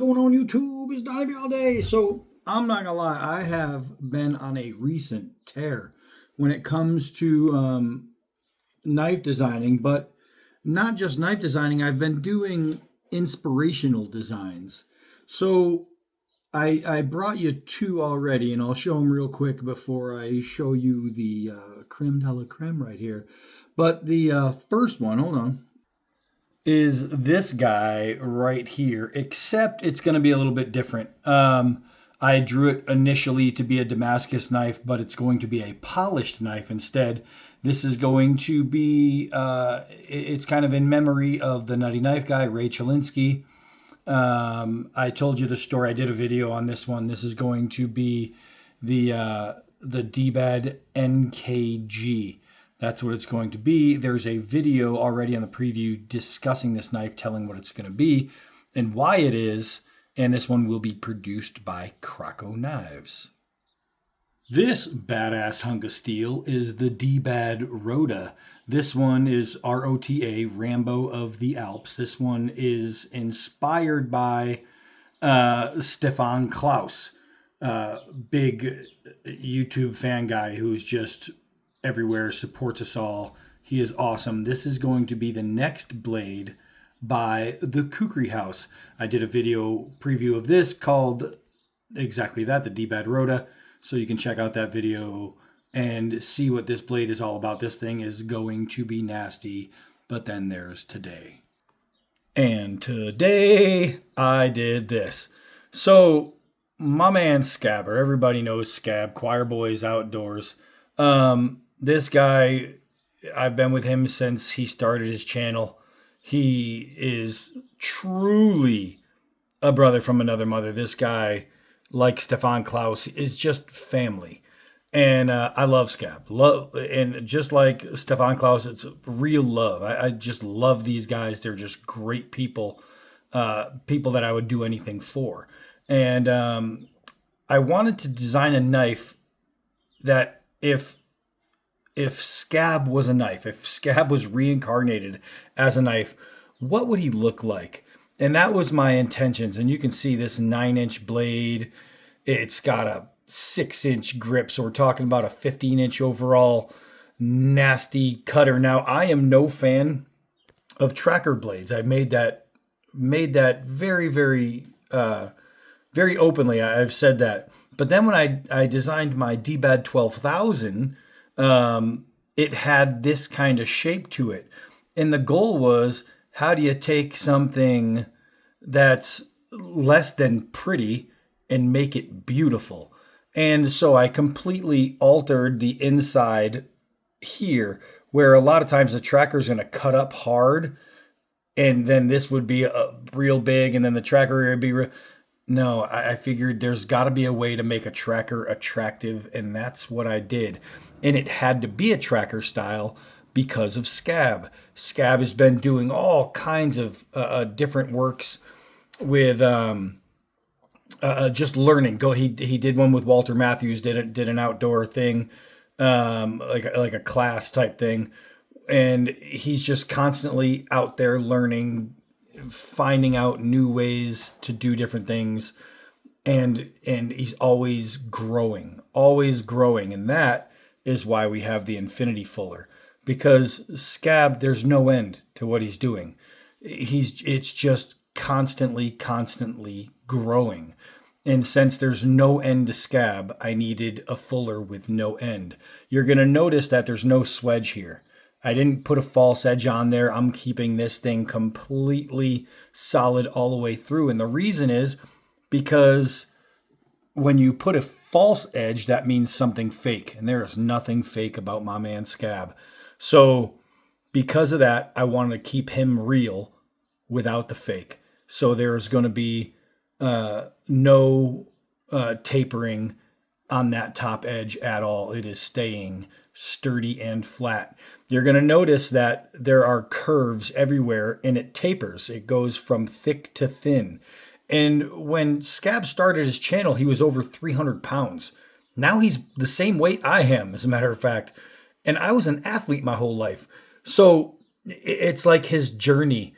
going on YouTube? It's Donnie all day. So I'm not gonna lie, I have been on a recent tear when it comes to knife designing, but not just knife designing. I've been doing inspirational designs. So I brought you two already, and I'll show them real quick before I show you the creme de la creme right here. But the first one, hold on, is this guy right here, except it's going to be a little bit different. I drew it initially to be a Damascus knife, but it's going to be a polished knife instead. This is going to be, it's kind of in memory of the Nutty Knife guy, Ray Chalinsky. I told you the story. I did a video on this one. This is going to be the dbad NKG. That's what it's going to be. There's a video already on the preview discussing this knife, telling what it's going to be and why it is. And this one will be produced by Krakow Knives. This badass hunk of steel is the dbad Rota. This one is ROTA, Rambo of the Alps. This one is inspired by Stefan Klaus, big YouTube fan guy who's just everywhere, supports us all. He is awesome. This is going to be the next blade by the Kukri House. I did a video preview of this called exactly that, the dbad Rota. So you can check out that video and see what this blade is all about. This thing is going to be nasty, but then there's today. And today I did this. So my man Scabber, everybody knows Scab, Choir Boys Outdoors. This guy, I've been with him since he started his channel. He is truly a brother from another mother. This guy, like Stefan Klaus, is just family. And I love Scab. And just like Stefan Klaus, it's real love. I just love these guys. They're just great people, people that I would do anything for. And I wanted to design a knife that if Scab was a knife, if Scab was reincarnated as a knife, what would he look like? And that was my intentions. And you can see this 9-inch blade. It's got a 6-inch grip. So we're talking about a 15-inch overall nasty cutter. Now, I am no fan of tracker blades. I made that very, very, very openly. I've said that. But then when I designed my dbad 12,000, it had this kind of shape to it. And the goal was, how do you take something that's less than pretty and make it beautiful? And so I completely altered the inside here, where a lot of times the tracker is going to cut up hard, and then this would be real big, and then the tracker would be real. No, I figured there's got to be a way to make a tracker attractive, and that's what I did. And it had to be a tracker style because of Scab. Scab has been doing all kinds of different works with just learning. He did one with Walter Matthews, did an outdoor thing, like a class type thing. And he's just constantly out there learning, finding out new ways to do different things, and he's always growing. And that is why we have the Infinity Fuller, because Scab, there's no end to what he's doing. It's just constantly growing. And since there's no end to Scab, I needed a fuller with no end. You're going to notice that there's no swedge here. I didn't put a false edge on there. I'm keeping this thing completely solid all the way through. And the reason is because when you put a false edge, that means something fake. And there is nothing fake about my man Scab. So because of that, I wanted to keep him real without the fake. So there's going to be no tapering on that top edge at all. It is staying sturdy and flat. You're going to notice that there are curves everywhere, and it tapers. It goes from thick to thin. And when Scab started his channel, he was over 300 pounds. Now he's the same weight I am, as a matter of fact. And I was an athlete my whole life. So it's like his journey.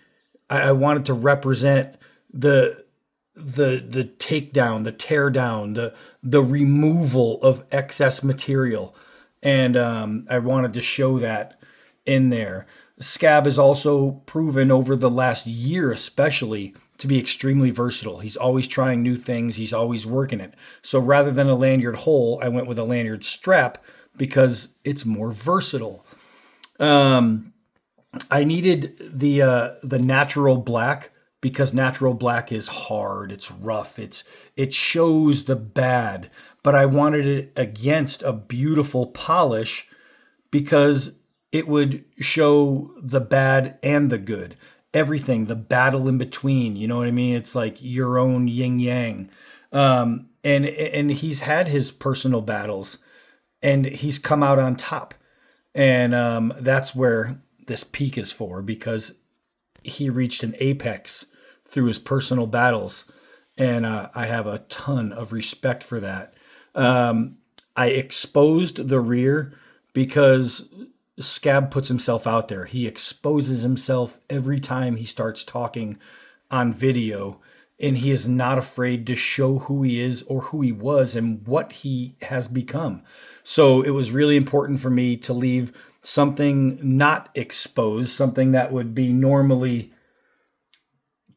I wanted to represent the the takedown, the tear down, the removal of excess material, and I wanted to show that in there. Scab has also proven over the last year, especially, to be extremely versatile. He's always trying new things. He's always working it. So rather than a lanyard hole, I went with a lanyard strap because it's more versatile. I needed the natural black because natural black is hard, it's rough, it shows the bad, but I wanted it against a beautiful polish because it would show the bad and the good. Everything, the battle in between, you know what I mean? It's like your own yin yang. And he's had his personal battles and he's come out on top. And that's where this peak is for, because he reached an apex through his personal battles. And I have a ton of respect for that. I exposed the rear because Scab puts himself out there. He exposes himself every time he starts talking on video, and he is not afraid to show who he is or who he was and what he has become. So it was really important for me to leave something not exposed, something that would be normally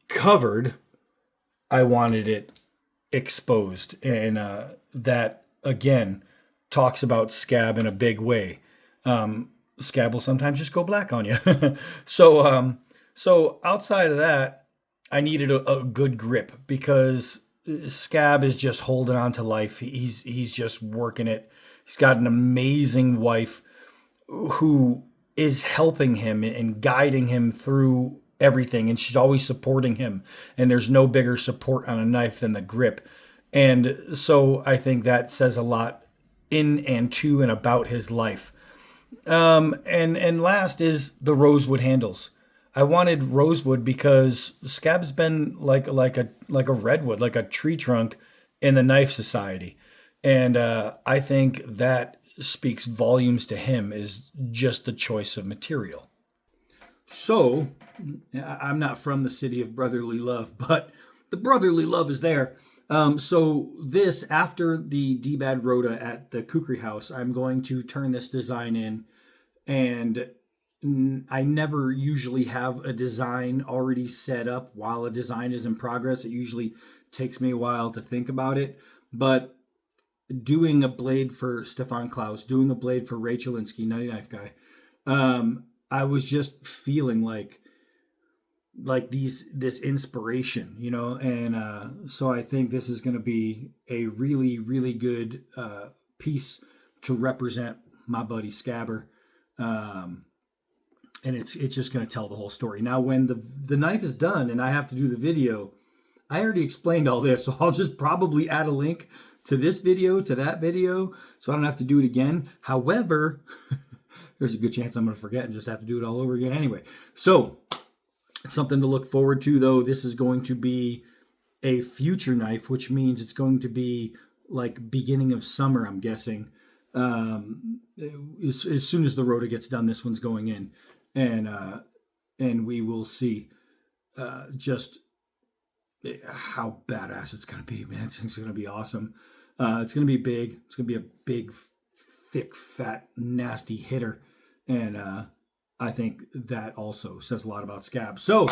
covered. I wanted it exposed, and that again talks about Scab in a big way. Scab will sometimes just go black on you. So outside of that, I needed a good grip because Scab is just holding on to life. He's just working it. He's got an amazing wife who is helping him and guiding him through everything, and she's always supporting him. And there's no bigger support on a knife than the grip. And so I think that says a lot in and to and about his life. And last is the rosewood handles. I wanted rosewood because Scab's been like a redwood, like a tree trunk in the knife society, and I think that speaks volumes to him, is just the choice of material. So I'm not from the city of brotherly love, but the brotherly love is there. So this, after the dbad Rhoda at the Kukri house, I'm going to turn this design in, and I never usually have a design already set up while a design is in progress. It usually takes me a while to think about it, but doing a blade for Stefan Klaus, doing a blade for Ray Chalinsky, Nutty Knife Guy, I was just feeling like this inspiration, you know, and so I think this is going to be a really, really good piece to represent my buddy Scabber. And it's just going to tell the whole story. Now, when the knife is done and I have to do the video, I already explained all this, so I'll just probably add a link to this video, to that video, so I don't have to do it again. However, there's a good chance I'm going to forget and just have to do it all over again anyway. So it's something to look forward to, though. This is going to be a future knife, which means it's going to be like beginning of summer, I'm guessing. As soon as the Rhoda gets done, this one's going in. And we will see just how badass it's going to be, man. It's going to be awesome. It's going to be big. It's going to be a big, thick, fat, nasty hitter. And I think that also says a lot about Scab. So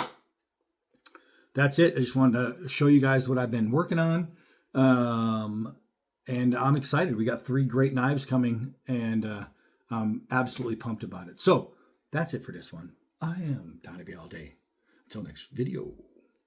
that's it. I just wanted to show you guys what I've been working on. And I'm excited. We got 3 great knives coming, and I'm absolutely pumped about it. So that's it for this one. I am Donnie all day. Until next video.